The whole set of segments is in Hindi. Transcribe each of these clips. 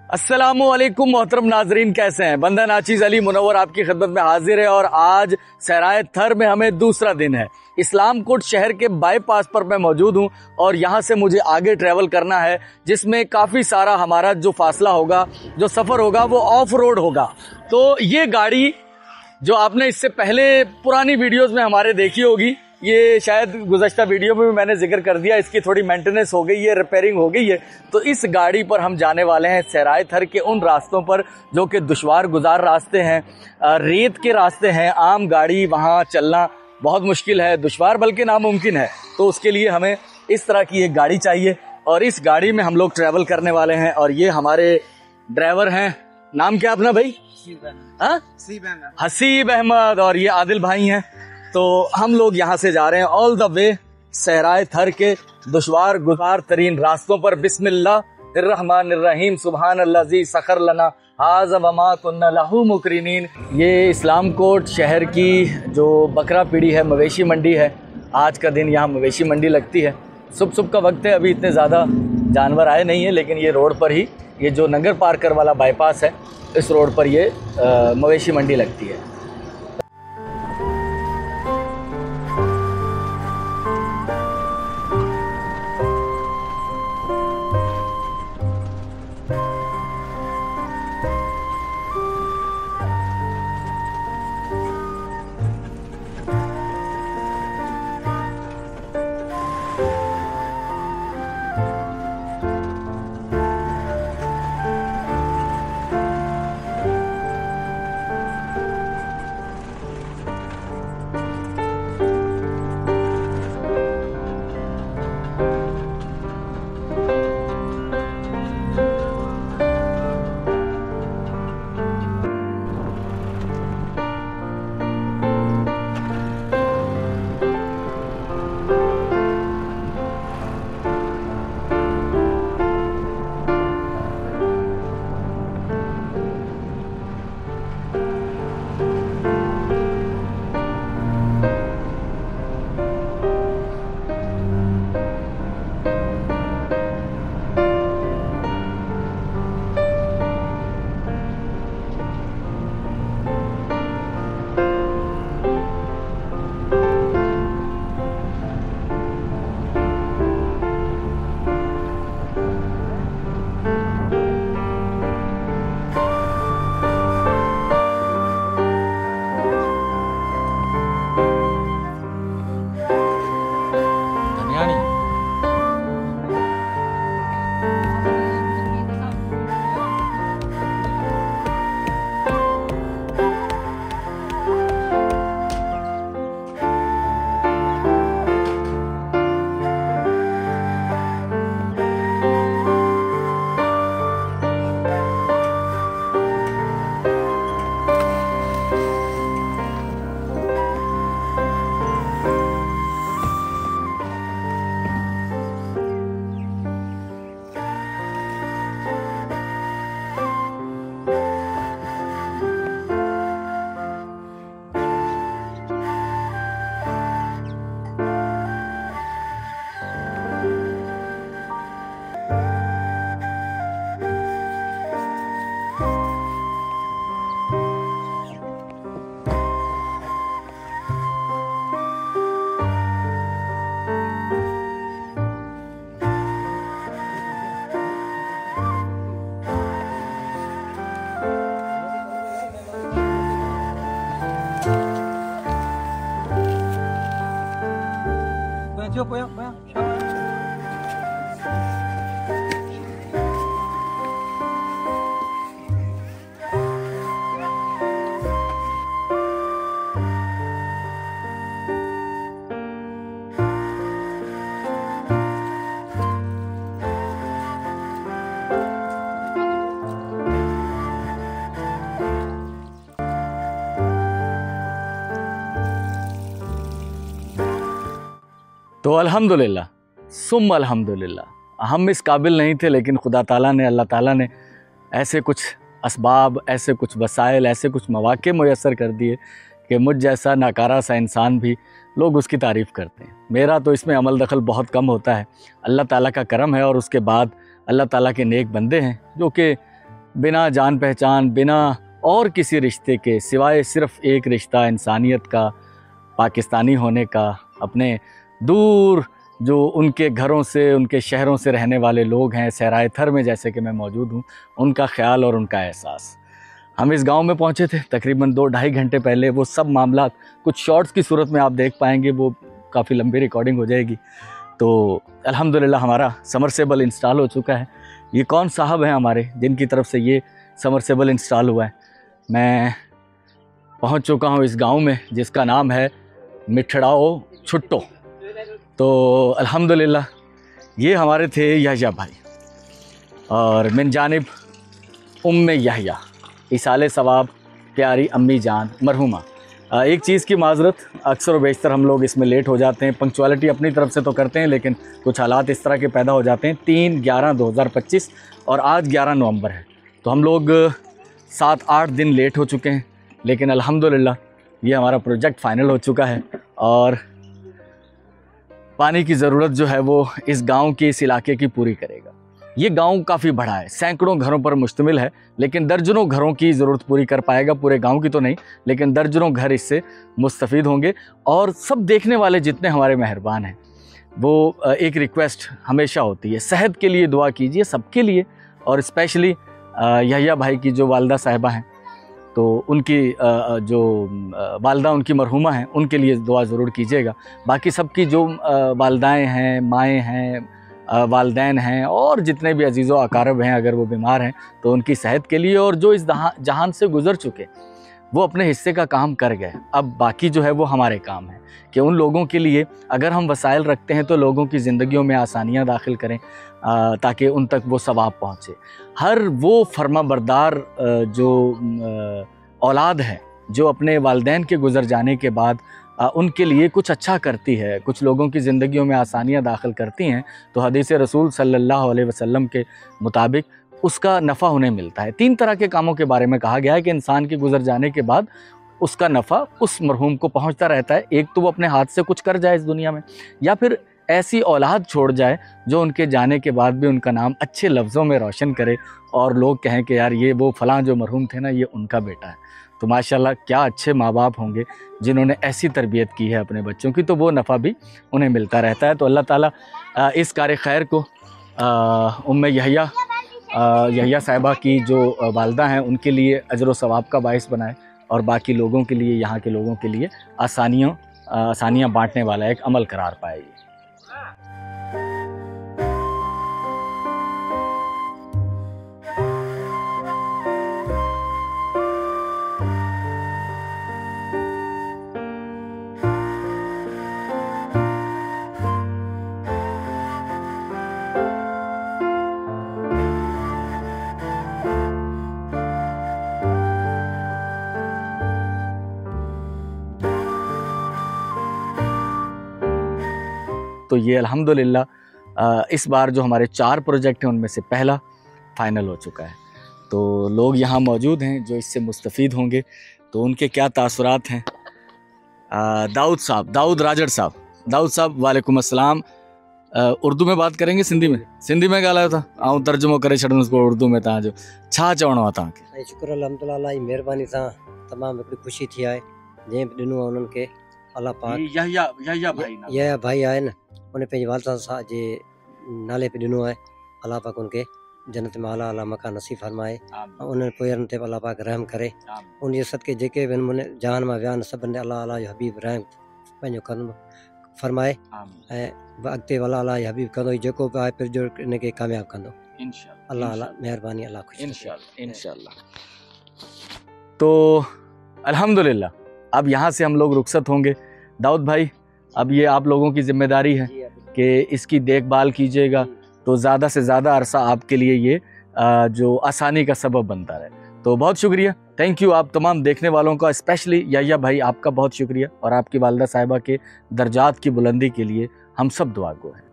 अस्सलामुअलैकुम मोहतरम नाजरीन, कैसे हैं। बंदा नाचीज अली मुनव्वर आपकी खिदमत में हाजिर है और आज सहराए थर में हमें दूसरा दिन है। इस्लाम कोट शहर के बाईपास पर मैं मौजूद हूं और यहां से मुझे आगे ट्रेवल करना है, जिसमें काफ़ी सारा हमारा जो फासला होगा, जो सफ़र होगा वो ऑफ रोड होगा। तो ये गाड़ी जो आपने इससे पहले पुरानी वीडियोज़ में हमारे देखी होगी, ये शायद गुज़श्ता वीडियो में भी मैंने जिक्र कर दिया, इसकी थोड़ी मेंटेनेंस हो गई है, रिपेयरिंग हो गई है। तो इस गाड़ी पर हम जाने वाले हैं सहराए थर के उन रास्तों पर जो कि दुश्वार गुजार रास्ते हैं, रेत के रास्ते हैं। आम गाड़ी वहाँ चलना बहुत मुश्किल है, दुश्वार बल्कि नामुमकिन है। तो उसके लिए हमें इस तरह की एक गाड़ी चाहिए और इस गाड़ी में हम लोग ट्रैवल करने वाले हैं। और ये हमारे ड्राइवर हैं, नाम क्या अपना भाई? हसीब अहमद। और ये आदिल भाई हैं। तो हम लोग यहाँ से जा रहे हैं ऑल द वे सहराए थर के दुश्वार गुजार तरीन रास्तों पर। बिस्मिल्लाहिर्रहमानिर्रहीम, सुब्हानल्लाज़ी सखर लना हाज़ा वमा कुन्ना लहू मुकरिनीन। ये इस्लाम कोट शहर की जो बकरा पीढ़ी है, मवेशी मंडी है। आज का दिन यहाँ मवेशी मंडी लगती है। सुबह का वक्त है, अभी इतने ज़्यादा जानवर आए नहीं हैं, लेकिन ये रोड पर ही, ये जो नगर पार्कर वाला बाईपास है, इस रोड पर ये मवेशी मंडी लगती है। तो अल्हम्दुलिल्लाह सुम्मा अल्हम्दुलिल्लाह, हम इस काबिल नहीं थे, लेकिन खुदा ताला ने, अल्लाह ताला ने ऐसे कुछ असबाब, ऐसे कुछ वसाइल, ऐसे कुछ मौक़े मुयस्सर कर दिए कि मुझ जैसा नाकारा सा इंसान भी लोग उसकी तारीफ़ करते हैं। मेरा तो इसमें अमल दखल बहुत कम होता है, अल्लाह ताला का करम है और उसके बाद अल्लाह ताला के नेक बंदे हैं जो कि बिना जान पहचान, बिना और किसी रिश्ते के सिवाय सिर्फ़ एक रिश्ता इंसानियत का, पाकिस्तानी होने का, अपने दूर जो उनके घरों से, उनके शहरों से रहने वाले लोग हैं, सहराए थर में जैसे कि मैं मौजूद हूँ, उनका ख़्याल और उनका एहसास। हम इस गांव में पहुँचे थे तकरीबन 2-2.5 घंटे पहले। वो सब मामला कुछ शॉर्ट्स की सूरत में आप देख पाएंगे, वो काफ़ी लंबी रिकॉर्डिंग हो जाएगी। तो अल्हम्दुलिल्लाह हमारा समरसेबल इंस्टॉल हो चुका है। ये कौन साहब हैं हमारे जिनकी तरफ से ये समरसेबल इंस्टॉल हुआ है। मैं पहुंच चुका हूं इस गांव में जिसका नाम है मिठड़ाओ छुट्टो। तो अल्हम्दुलिल्लाह ये हमारे थे यहया भाई और मिन जानिब उम्मे यहया इसाले सवाब प्यारी अम्मी जान मरहुमा। एक चीज़ की माजरत, अक्सर व बेशतर हम लोग इसमें लेट हो जाते हैं। पंक्चुअलिटी अपनी तरफ से तो करते हैं लेकिन कुछ हालात इस तरह के पैदा हो जाते हैं। 3/11/2025 और आज 11 नवंबर है, तो हम लोग 7-8 दिन लेट हो चुके हैं। लेकिन अल्हम्दुलिल्लाह ये हमारा प्रोजेक्ट फ़ाइनल हो चुका है और पानी की ज़रूरत जो है वो इस गांव के, इस इलाके की पूरी करेगा। ये गांव काफ़ी बड़ा है, सैकड़ों घरों पर मुश्तमिल है, लेकिन दर्जनों घरों की ज़रूरत पूरी कर पाएगा। पूरे गांव की तो नहीं, लेकिन दर्जनों घर इससे मुस्तफ़ीद होंगे। और सब देखने वाले जितने हमारे मेहरबान हैं, वो एक रिक्वेस्ट हमेशा होती है, सेहत के लिए दुआ कीजिए सबके लिए, और स्पेशली यहया भाई की जो वालदा साहिबा हैं, तो उनकी जो वालदा उनकी मरहुमा हैं, उनके लिए दुआ ज़रूर कीजिएगा। बाकी सबकी जो वालदाएँ हैं, माएँ हैं, वालदैन हैं और जितने भी अजीज़ व अकारब हैं, अगर वो बीमार हैं तो उनकी सेहत के लिए, और जो इस जहान से गुज़र चुके वो अपने हिस्से का काम कर गए। अब बाकी जो है वो हमारे काम है कि उन लोगों के लिए अगर हम वसाइल रखते हैं तो लोगों की ज़िंदगियों में आसानियाँ दाखिल करें ताकि उन तक वो सवाब पहुँचे। हर वो फर्माबरदार जो औलाद है जो अपने वालिदैन के गुज़र जाने के बाद उनके लिए कुछ अच्छा करती है, कुछ लोगों की ज़िंदगियों में आसानियाँ दाखिल करती हैं, तो हदीस रसूल सल्लल्लाहु अलैहि वसल्लम के मुताबिक उसका नफ़ा उन्हें मिलता है। 3 तरह के कामों के बारे में कहा गया है कि इंसान के गुज़र जाने के बाद उसका नफ़ा उस मरहूम को पहुंचता रहता है। एक तो वो अपने हाथ से कुछ कर जाए इस दुनिया में, या फिर ऐसी औलाद छोड़ जाए जो उनके जाने के बाद भी उनका नाम अच्छे लफ्ज़ों में रोशन करे और लोग कहें कि यार ये वो फ़लाँ जो मरहूम थे ना, ये उनका बेटा है। तो माशाल्लाह क्या अच्छे माँ बाप होंगे जिन्होंने ऐसी तरबियत की है अपने बच्चों की, तो वो नफ़ा भी उन्हें मिलता रहता है। तो अल्लाह ताला इस कार्य खैर को उम्मे यहया साहिबा की जो वालदा हैं उनके लिए अजर व सवाब का बाइस बनाए, और बाकी लोगों के लिए, यहाँ के लोगों के लिए आसानियाँ बांटने वाला एक अमल करार पाए। तो ये अल्हम्दुलिल्लाह इस बार जो हमारे 4 प्रोजेक्ट हैं उनमें से पहला फ़ाइनल हो चुका है। तो लोग यहाँ मौजूद हैं जो इससे मुस्तफ़ीद होंगे, तो उनके क्या तासुरात हैं। दाऊद साहब, दाऊद राजड़ साहब, दाऊद साहब वालेकुम अस्सलाम। उर्दू में बात करेंगे? सिंधी में? सिंधी में ॻाल्हायो था, ऐं तर्जुमो करे छॾंदुसि उसको उर्दू में। तव्हांजो छा चवणो आहे तव्हांखे? शुक्र अल्हम्दुलिल्लाह जी महिरबानी सां तमामु हिकिड़ी ख़ुशी थी आहे जंहिं बि ॾिनो आहे उन्हनि खे अल्लाह पाक। यहया भाई आहे न, उन पंहिंजे वालदा सां जे नाले पे ॾिनो आहे। अल्लाह पाक उनखे जन्नत में आला मकान नसीब फरमाए ऐं उन्हनि पोयरनि ते अल्लाह पाक रहम करे। उन जे सदके जेके बि नमूने जान मां विया आहिनि सभिनि अल्लाह अल्लाह जो हबीब रहम पंहिंजो कर्म फरमाए ऐं अॻिते अल्लाह अल्लाह जो हबीब कंदो, जेको बि आहे पिरजो इनखे कामयाबु कंदो इंशाअल्लाह। अल्लाह अल्लाह महिरबानी, अल्लाह ख़ुशि इंशाअल्लाह। तो अल्हम्दुलिल्लाह अब यहाँ से हम लोग रुखसत होंगे। दाऊद भाई, अब ये आप लोगों की जिम्मेदारी है कि इसकी देखभाल कीजिएगा, तो ज़्यादा से ज़्यादा अरसा आपके लिए ये जो आसानी का सबब बनता रहे। तो बहुत शुक्रिया, थैंक यू आप तमाम देखने वालों का, स्पेशली यहया भाई आपका बहुत शुक्रिया, और आपकी वालदा साहिबा के दर्जात की बुलंदी के लिए हम सब दुआगो हैं।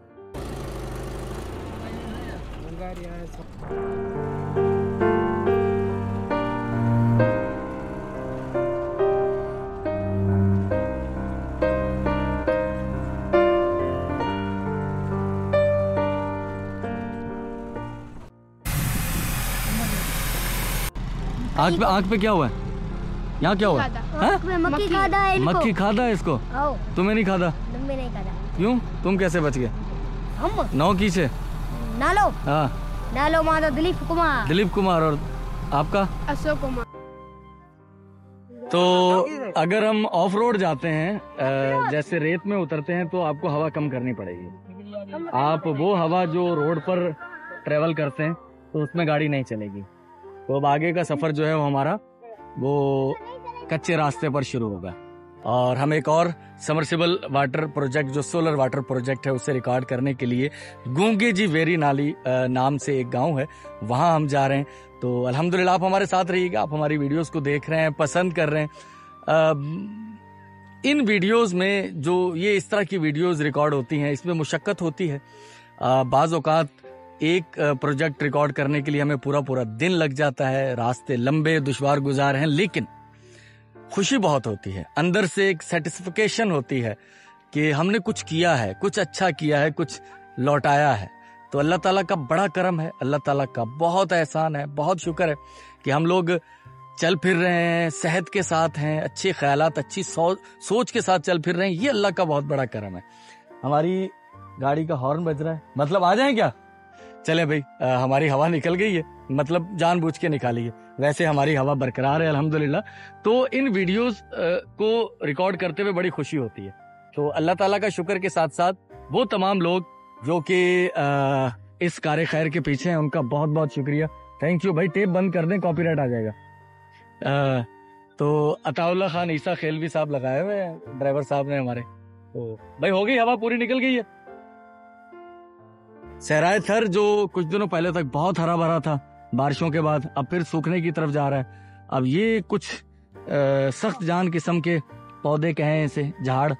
आँख पे क्या हुआ है? यहाँ क्या हुआ है? मक्खी खादा है इनको। मक्खी खादा है इसको? तुम्हें नहीं खादा? तुम्हें नहीं खादा। क्यों? तुम कैसे बच गए? हम नौ की से? नालो? हाँ नालो माधव दिलीप कुमार। दिलीप कुमार। और आपका? अशोक कुमार। तो अगर हम ऑफ रोड जाते हैं, जैसे रेत में उतरते हैं, तो आपको हवा कम करनी पड़ेगी। आप वो हवा जो रोड पर ट्रेवल करते हैं तो उसमें गाड़ी नहीं चलेगी। तो अब आगे का सफर जो है वो हमारा वो कच्चे रास्ते पर शुरू होगा। और हम एक और समरसिबल वाटर प्रोजेक्ट, जो सोलर वाटर प्रोजेक्ट है, उसे रिकॉर्ड करने के लिए गूंगे जी वेरी नाली नाम से एक गांव है, वहां हम जा रहे हैं। तो अल्हम्दुलिल्लाह आप हमारे साथ रहिएगा। आप हमारी वीडियोस को देख रहे हैं, पसंद कर रहे हैं। इन वीडियोस में जो ये इस तरह की वीडियोस रिकॉर्ड होती हैं, इसमें मुशक्कत होती है। बाज़ औक़ात एक प्रोजेक्ट रिकॉर्ड करने के लिए हमें पूरा पूरा दिन लग जाता है, रास्ते लंबे दुश्वार गुजार हैं, लेकिन खुशी बहुत होती है। अंदर से एक सेटिस्फिकेशन होती है कि हमने कुछ किया है, कुछ अच्छा किया है, कुछ लौटाया है। तो अल्लाह ताला का बड़ा करम है, अल्लाह ताला का बहुत एहसान है, बहुत शुक्र है कि हम लोग चल फिर रहे हैं, सेहत के साथ हैं, अच्छे ख्यालात, अच्छी सोच के साथ चल फिर रहे हैं। ये अल्लाह का बहुत बड़ा करम है। हमारी गाड़ी का हॉर्न बज रहा है, मतलब आ जाए क्या? चले भाई, हमारी हवा निकल गई है, मतलब जानबूझ के निकाली है। वैसे हमारी हवा बरकरार है अल्हम्दुलिल्लाह। तो इन वीडियोस को रिकॉर्ड करते हुए बड़ी खुशी होती है। तो अल्लाह ताला का शुक्र के साथ साथ वो तमाम लोग जो कि इस कार्य खैर के पीछे हैं, उनका बहुत बहुत शुक्रिया। थैंक यू भाई। टेप बंद कर दें, कॉपीराइट आ जाएगा। तो अताउल्लाह खान ईसा खेलवी साहब लगाए हुए हैं ड्राइवर साहब ने हमारे। तो भाई हो गई, हवा पूरी निकल गई है। सहराए थर जो कुछ दिनों पहले तक बहुत हरा भरा था बारिशों के बाद, अब फिर सूखने की तरफ जा रहा है। अब ये कुछ सख्त जान किस्म के पौधे कहें इसे, झाड़,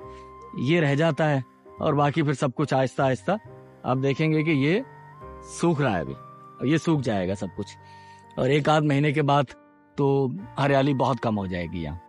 ये रह जाता है और बाकी फिर सब कुछ आहिस्ता आहिस्ता आप देखेंगे कि ये सूख रहा है। अभी ये सूख जाएगा सब कुछ, और एक आध महीने के बाद तो हरियाली बहुत कम हो जाएगी यहाँ।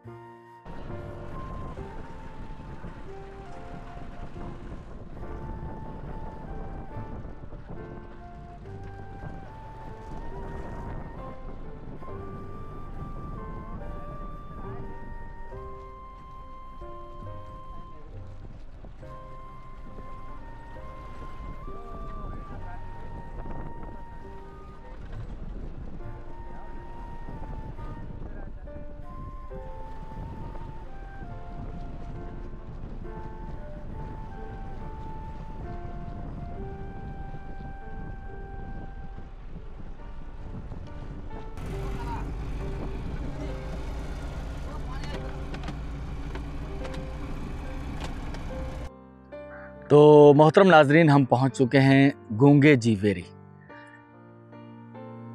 तो मोहतरम नाजरीन, हम पहुंच चुके हैं गूंगे जी वेरी।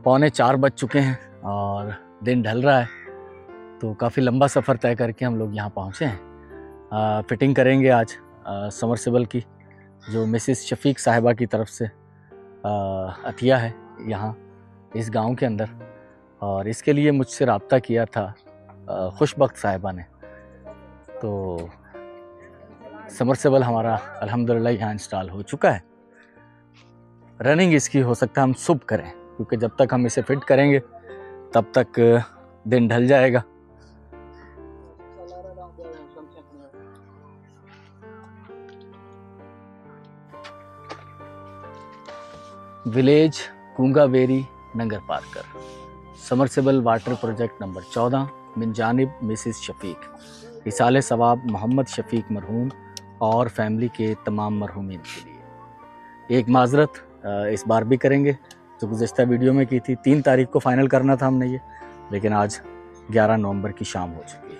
3:45 बज चुके हैं और दिन ढल रहा है। तो काफ़ी लंबा सफ़र तय करके हम लोग यहाँ पहुँचे हैं। फिटिंग करेंगे आज समरसेबल की, जो मिसिस शफीक साहिबा की तरफ से अतिया है यहाँ इस गांव के अंदर, और इसके लिए मुझसे रब्ता किया था खुशबख्त साहिबा ने। तो समरसेबल हमारा अल्हम्दुलिल्लाह यहाँ इंस्टॉल हो चुका है। रनिंग इसकी हो सकता है हम सुबह करें, क्योंकि जब तक हम इसे फिट करेंगे तब तक दिन ढल जाएगा। विलेज गूंगावेरी नंगर पारकर, समरसेबल वाटर प्रोजेक्ट नंबर 14 मिन जानिब मिसिस शफीक। इसाले सवाब मोहम्मद शफीक मरहूम और फैमिली के तमाम मरहूमीन के लिए। एक माजरत इस बार भी करेंगे, जो गुज़श्ता वीडियो में की थी। 3 तारीख को फाइनल करना था हमने ये, लेकिन आज 11 नवंबर की शाम हो चुकी है।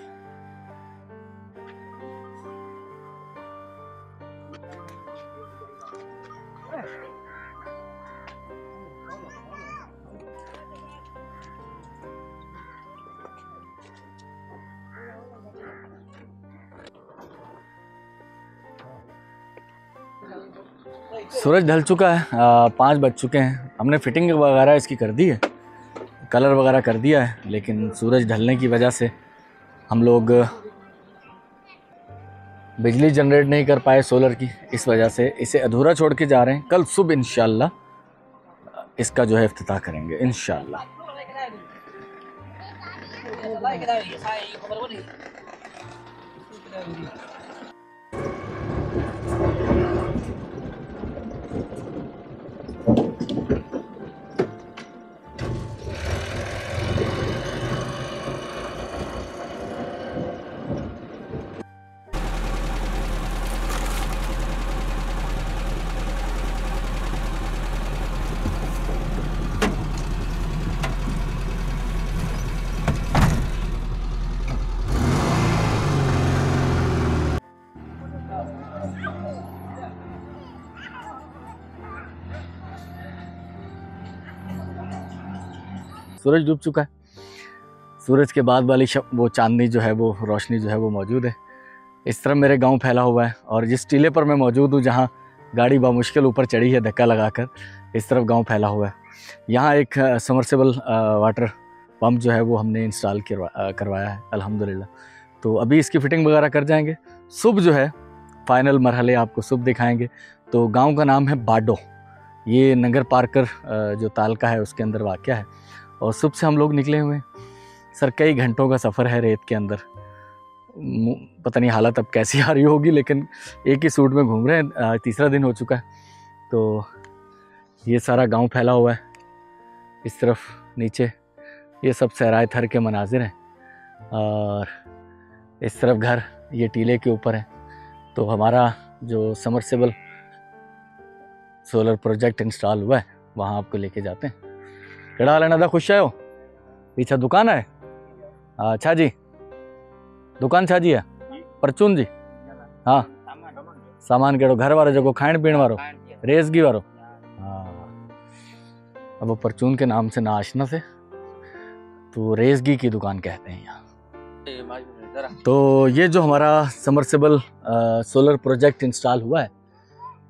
सूरज ढल चुका है, 5 बज चुके हैं। हमने फिटिंग वगैरह इसकी कर दी है, कलर वगैरह कर दिया है, लेकिन सूरज ढलने की वजह से हम लोग बिजली जनरेट नहीं कर पाए सोलर की। इस वजह से इसे अधूरा छोड़ के जा रहे हैं। कल सुबह इंशाल्लाह इसका जो है इफ्तिताह करेंगे इंशाल्लाह। सूरज डूब चुका है। सूरज के बाद वाली वो चांदनी जो है, वो रोशनी जो है वो मौजूद है। इस तरफ मेरे गांव फैला हुआ है और जिस टीले पर मैं मौजूद हूँ, जहाँ गाड़ी बामुश्किल ऊपर चढ़ी है धक्का लगाकर, इस तरफ गांव फैला हुआ है। यहाँ एक समरसेबल वाटर पंप जो है वो हमने इंस्टॉल करवाया है अल्हम्दुलिल्लाह। तो अभी इसकी फिटिंग वगैरह कर जाएंगे। सुबह जो है फाइनल मरहले आपको सुबह दिखाएंगे। तो गाँव का नाम है बाडो। ये नगर पार्कर जो तालका है उसके अंदर वाक़या है। और सुबह से हम लोग निकले हुए हैं सर, कई घंटों का सफ़र है रेत के अंदर। पता नहीं हालत अब कैसी आ रही होगी, लेकिन एक ही सूट में घूम रहे हैं। तीसरा दिन हो चुका है। तो ये सारा गांव फैला हुआ है। इस तरफ नीचे ये सब सहराए थर के मनाजिर हैं और इस तरफ घर ये टीले के ऊपर है। तो हमारा जो समरसेबल सोलर प्रोजेक्ट इंस्टॉल हुआ है वहाँ आपको लेके जाते हैं। केड़ा हाल है ना, खुश आयो? पीछे दुकान है? अच्छा जी, दुकान छा जी है? परचून जी? हाँ, सामान केड़ो? घर वारो जो खाइण पीण वारो, रेज़गी वारो? हाँ, अब वो परचून के नाम से ना आशना से, तो रेज़गी की दुकान कहते हैं यहाँ। तो ये जो हमारा समरसेबल सोलर प्रोजेक्ट इंस्टॉल हुआ है,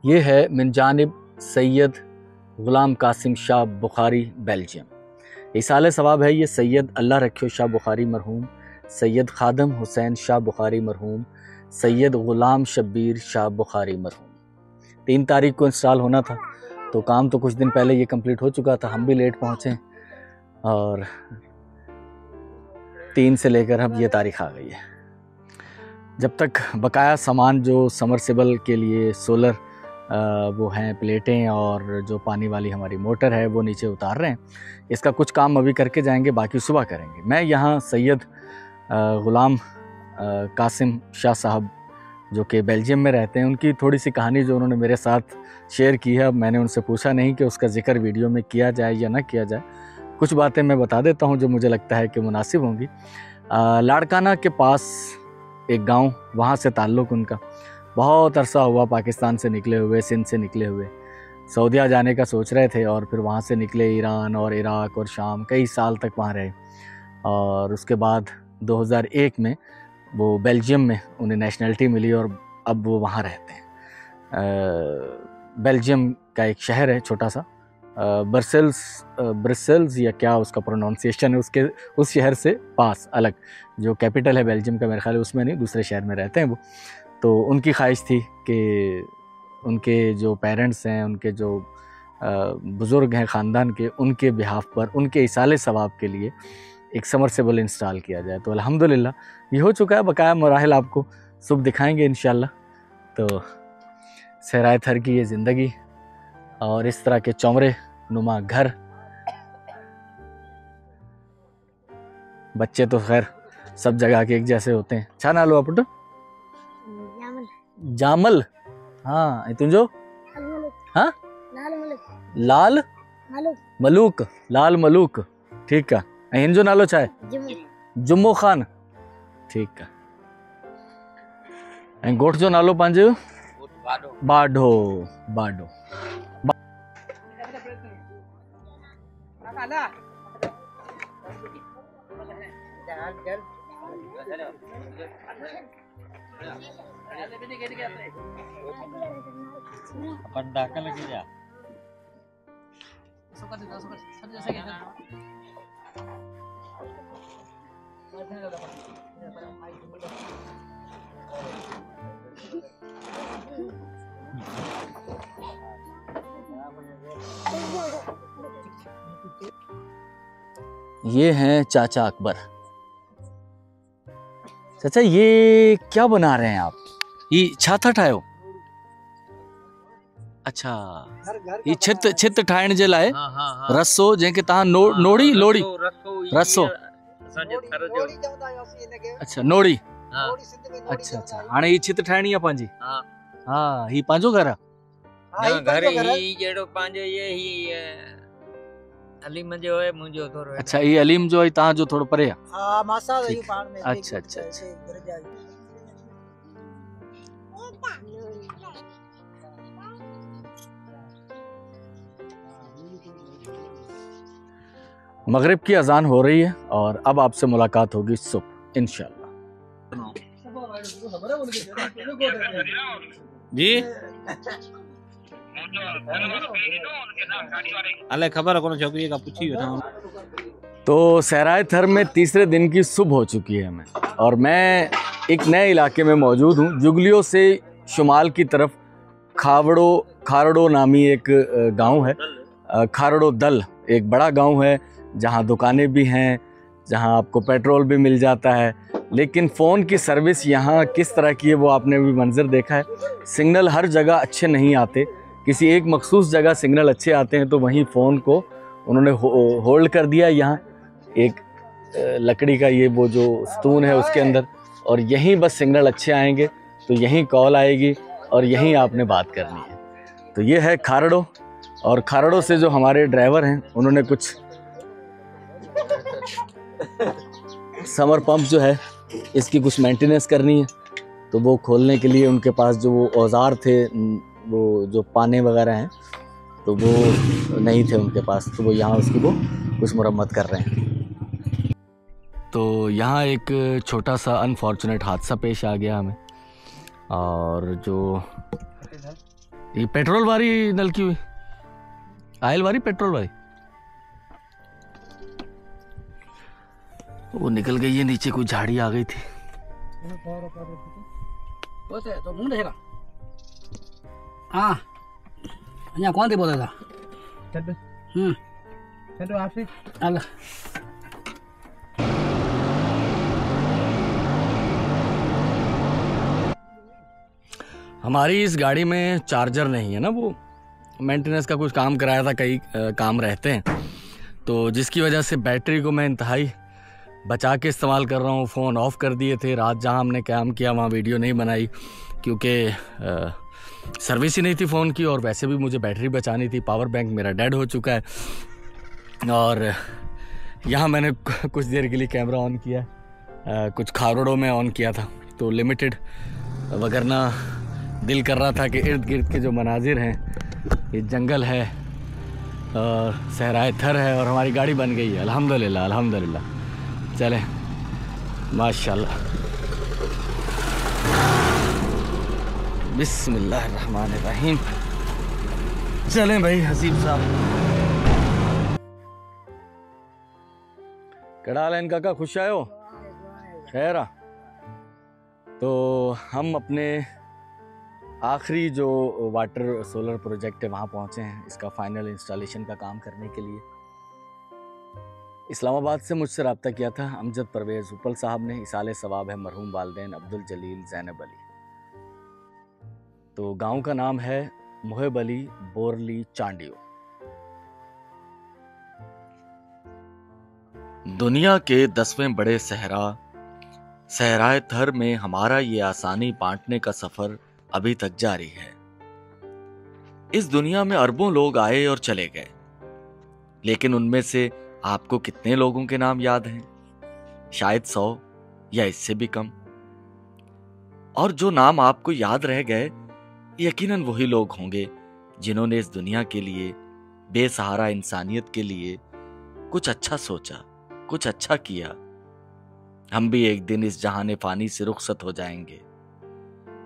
ये है मिन जानिब सैयद गुलाम कासिम शाह बुखारी बेल्जियम। इसाले सवाब है ये सैयद अल्लाह रखियो शाह बुखारी मरहूम, सैयद खादम हुसैन शाह बुखारी मरहूम, सैयद गुलाम शब्बीर शाह बुखारी मरहूम। 3 तारीख को इंस्टॉल होना था, तो काम तो कुछ दिन पहले ये कंप्लीट हो चुका था। हम भी लेट पहुँचे और 3 से लेकर अब ये तारीख आ गई है। जब तक बकाया सामान जो समरसेबल के लिए सोलर वो हैं प्लेटें और जो पानी वाली हमारी मोटर है वो नीचे उतार रहे हैं, इसका कुछ काम अभी करके जाएंगे, बाकी सुबह करेंगे। मैं यहाँ सैयद गुलाम कासिम शाह साहब जो कि बेल्जियम में रहते हैं, उनकी थोड़ी सी कहानी जो उन्होंने मेरे साथ शेयर की है। अब मैंने उनसे पूछा नहीं कि उसका जिक्र वीडियो में किया जाए या ना किया जाए। कुछ बातें मैं बता देता हूँ जो मुझे लगता है कि मुनासिब होंगी। लाड़काना के पास एक गाँव, वहाँ से ताल्लुक़ उनका। बहुत अरसा हुआ पाकिस्तान से निकले हुए, सिंध से निकले हुए, सऊदीया जाने का सोच रहे थे और फिर वहाँ से निकले ईरान और इराक़ और शाम, कई साल तक वहाँ रहे। और उसके बाद 2001 में वो बेल्जियम में उन्हें नेशनलिटी मिली और अब वो वहाँ रहते हैं। बेल्जियम का एक शहर है छोटा सा, ब्रसेल्स या क्या उसका प्रोनाउंसिएशन है, उसके उस शहर से पास अलग जो कैपिटल है बेल्जियम का, मेरे ख्याल है उसमें नहीं, दूसरे शहर में रहते हैं वो। तो उनकी ख्वाहिश थी कि उनके जो पेरेंट्स हैं, उनके जो बुज़ुर्ग हैं ख़ानदान के, उनके बिहाफ पर, उनके इसाले सवाब के लिए एक समरसेबल इंस्टॉल किया जाए। तो अल्हम्दुलिल्लाह ये हो चुका है। बकाया मराहिल आपको सुबह दिखाएंगे इंशाल्लाह। तो सहराए थर की ये ज़िंदगी और इस तरह के चौमरे नुमा घर, बच्चे तो खैर सब जगह के एक जैसे होते हैं। छा नालो है पुट? जामल। हाँ, तुंजो? हाँ, लाल मलूक। लाल मलूक, ठीक है। हिन जो नालो छा है? जुम्मो खान, ठीक है। ऐं गोठ जो नालो पंहिंजो? बाडो। बाडो। अपन डाका लगी जा। ये हैं चाचा अकबर। चाचा ये क्या बना रहे हैं आप? ये छाता ठायो? अच्छा, ये छित ठाइण जे लाइ रसो जंहिंखे तव्हां नोड़ी लोड़ी रसो अच्छा नोड़ी अच्छा अच्छा हाणे ही छित ठाइणी आहे पंहिंजी? हा ही पंहिंजो घर आहे? घर ही जेड़ो पांजो ये ही अलीम जो है मुंजो थोरो। अच्छा ये अलीम जो है तहां जो थोड़ो परे है? हां मासा ही पाण में। अच्छा अच्छा अच्छा। मगरिब की अजान हो रही है और अब आपसे मुलाकात होगी सुबह इंशाल्लाह। जी अल्लाह खबर है कौन छोकरी का पूछी वेठा। तो सहराए थर में तीसरे दिन की सुबह हो चुकी है हमें और मैं एक नए इलाके में मौजूद हूँ। जुगलियों से शुमाल की तरफ खारड़ो नामी एक गांव है। खारड़ो दल एक बड़ा गांव है जहां दुकानें भी हैं, जहां आपको पेट्रोल भी मिल जाता है, लेकिन फ़ोन की सर्विस यहाँ किस तरह की है वो आपने भी मंजर देखा है। सिग्नल हर जगह अच्छे नहीं आते, किसी एक मखसूस जगह सिग्नल अच्छे आते हैं तो वहीं फ़ोन को उन्होंने होल्ड कर दिया यहाँ एक लकड़ी का ये वो जो स्तून है उसके अंदर, और यहीं बस सिग्नल अच्छे आएंगे तो यहीं कॉल आएगी और यहीं आपने बात करनी है। तो ये है खारड़ो, और खारड़ो से जो हमारे ड्राइवर हैं उन्होंने कुछ समर पंप जो है इसकी कुछ मेंटेनेंस करनी है, तो वो खोलने के लिए उनके पास जो वो औज़ार थे, वो जो पाने वगैरह हैं तो वो नहीं थे उनके पास, तो वो यहाँ उसकी वो कुछ मुरम्मत कर रहे हैं। तो यहाँ एक छोटा सा अनफॉर्चुनेट हादसा पेश आ गया हमें, और जो ये पेट्रोल वाली नलकी हुई आयल वाली पेट्रोल वाली वो निकल गई है, नीचे कुछ झाड़ी आ गई थी। तो मुंह देखेगा हाँ यहाँ कौन थी बोला था चलो आपसे अल्लाह हमारी इस गाड़ी में चार्जर नहीं है ना, वो मेंटेनेंस का कुछ काम कराया था, कई काम रहते हैं, तो जिसकी वजह से बैटरी को मैं इंतहाई बचा के इस्तेमाल कर रहा हूँ। फ़ोन ऑफ़ कर दिए थे रात, जहाँ हमने काम किया वहाँ वीडियो नहीं बनाई क्योंकि सर्विस ही नहीं थी फ़ोन की, और वैसे भी मुझे बैटरी बचानी थी, पावर बैंक मेरा डेड हो चुका है। और यहाँ मैंने कुछ देर के लिए कैमरा ऑन किया, कुछ खारड़ों में ऑन किया था तो लिमिटेड, वगरना दिल कर रहा था कि इर्द गिर्द के जो मनाजिर हैं, ये जंगल है और सहराए थर है और हमारी गाड़ी बन गई है अल्हम्दुलिल्लाह अल्हम्दुलिल्लाह। चले माशाल्लाह, बिस्मिल्लाहिर्रहमानिर्रहीम। चलें भाई हसीब साहब। कड़ा लेन काका खुश आयो खैर। तो हम अपने आखिरी जो वाटर सोलर प्रोजेक्ट है वहाँ पहुँचे हैं, इसका फाइनल इंस्टॉलेशन का काम करने के लिए। इस्लामाबाद से मुझसे रब्ता किया था अमजद परवेज़ उपल साहब ने। इसाले सवाब है मरहूम वालदैन अब्दुल जलील ज़ैनब अली। तो गांव का नाम है मुहिब अली बोरली चांडियो। दुनिया के 10वें बड़े सहराए थर में हमारा ये आसानी बांटने का सफर अभी तक जारी है। इस दुनिया में अरबों लोग आए और चले गए, लेकिन उनमें से आपको कितने लोगों के नाम याद हैं? शायद 100 या इससे भी कम। और जो नाम आपको याद रह गए यकीनन वही लोग होंगे जिन्होंने इस दुनिया के लिए, बेसहारा इंसानियत के लिए कुछ अच्छा सोचा, कुछ अच्छा किया। हम भी एक दिन इस जहाने फानी से रुखसत हो जाएंगे।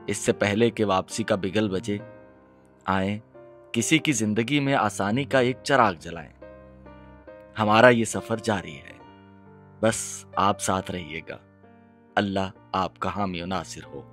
इससे पहले कि वापसी का बिगल बजे, आए किसी की जिंदगी में आसानी का एक चिराग जलाएं। हमारा ये सफर जारी है, बस आप साथ रहिएगा। अल्लाह आपका हामी और नासिर हो।